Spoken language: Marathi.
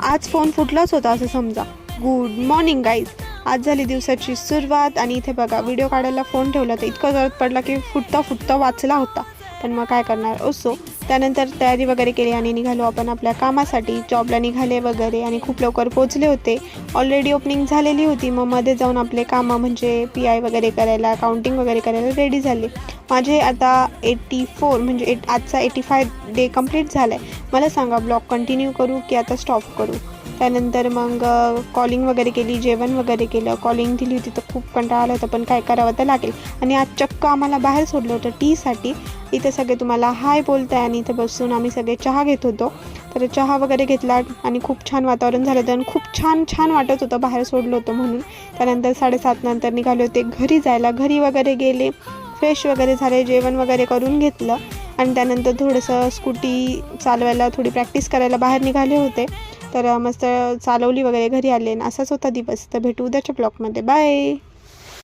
आज फोन फुटलाच होता असं समजा. Good morning guys. आज झाली दिवसाची सुरुवात आणि इथे बघा व्हिडिओ काढायला फोन ठेवला तर इतकं जरूरत पडला की फुटता वाचला होता. पण मग काय करणार असो. त्यानंतर तयारी वगैरे केली आणि निघालो आपण आपल्या कामासाठी. जॉबला निघाले वगैरे आणि खूप लवकर पोहोचले होते. ऑलरेडी ओपनिंग झालेली होती. मग मध्ये जाऊन आपले कामं म्हणजे PI वगैरे करायला, काउंटिंग वगैरे करायला रेडी झाले. माझे आता 84 म्हणजे आजचा 85 डे कंप्लीट झाला आहे. मला सांगा ब्लॉग कंटिन्यू करू की आता स्टॉप करू. त्यानंतर मग कॉलिंग वगैरे केली, जेवण वगैरे केलं. कॉलिंग दिली होती तर खूप कंटाळा आला होता, पण काय करावं तर लागेल. आणि आज चक्क आम्हाला बाहेर सोडलं होतं टीसाठी. इथे सगळे तुम्हाला हाय बोलताय आणि इथे बसून आम्ही सगळे चहा घेत होतो. तर चहा वगैरे घेतला आणि खूप छान वातावरण झालं होतं आणि खूप छान वाटत होतं बाहेर सोडलं होतं म्हणून. त्यानंतर 7:30 नंतर निघाले होते घरी जायला. घरी वगैरे गेले, फ्रेश वगैरे झाले, जेवण वगैरे करून घेतलं आणि त्यानंतर थोडंसं स्कूटी चालवायला थोडी प्रॅक्टिस करायला बाहेर निघाले होते. तर मस्त चालवली वगैरे घरी आले. असाच होता दिवस. तर भेटू उद्याच्या ब्लॉगमध्ये. बाय.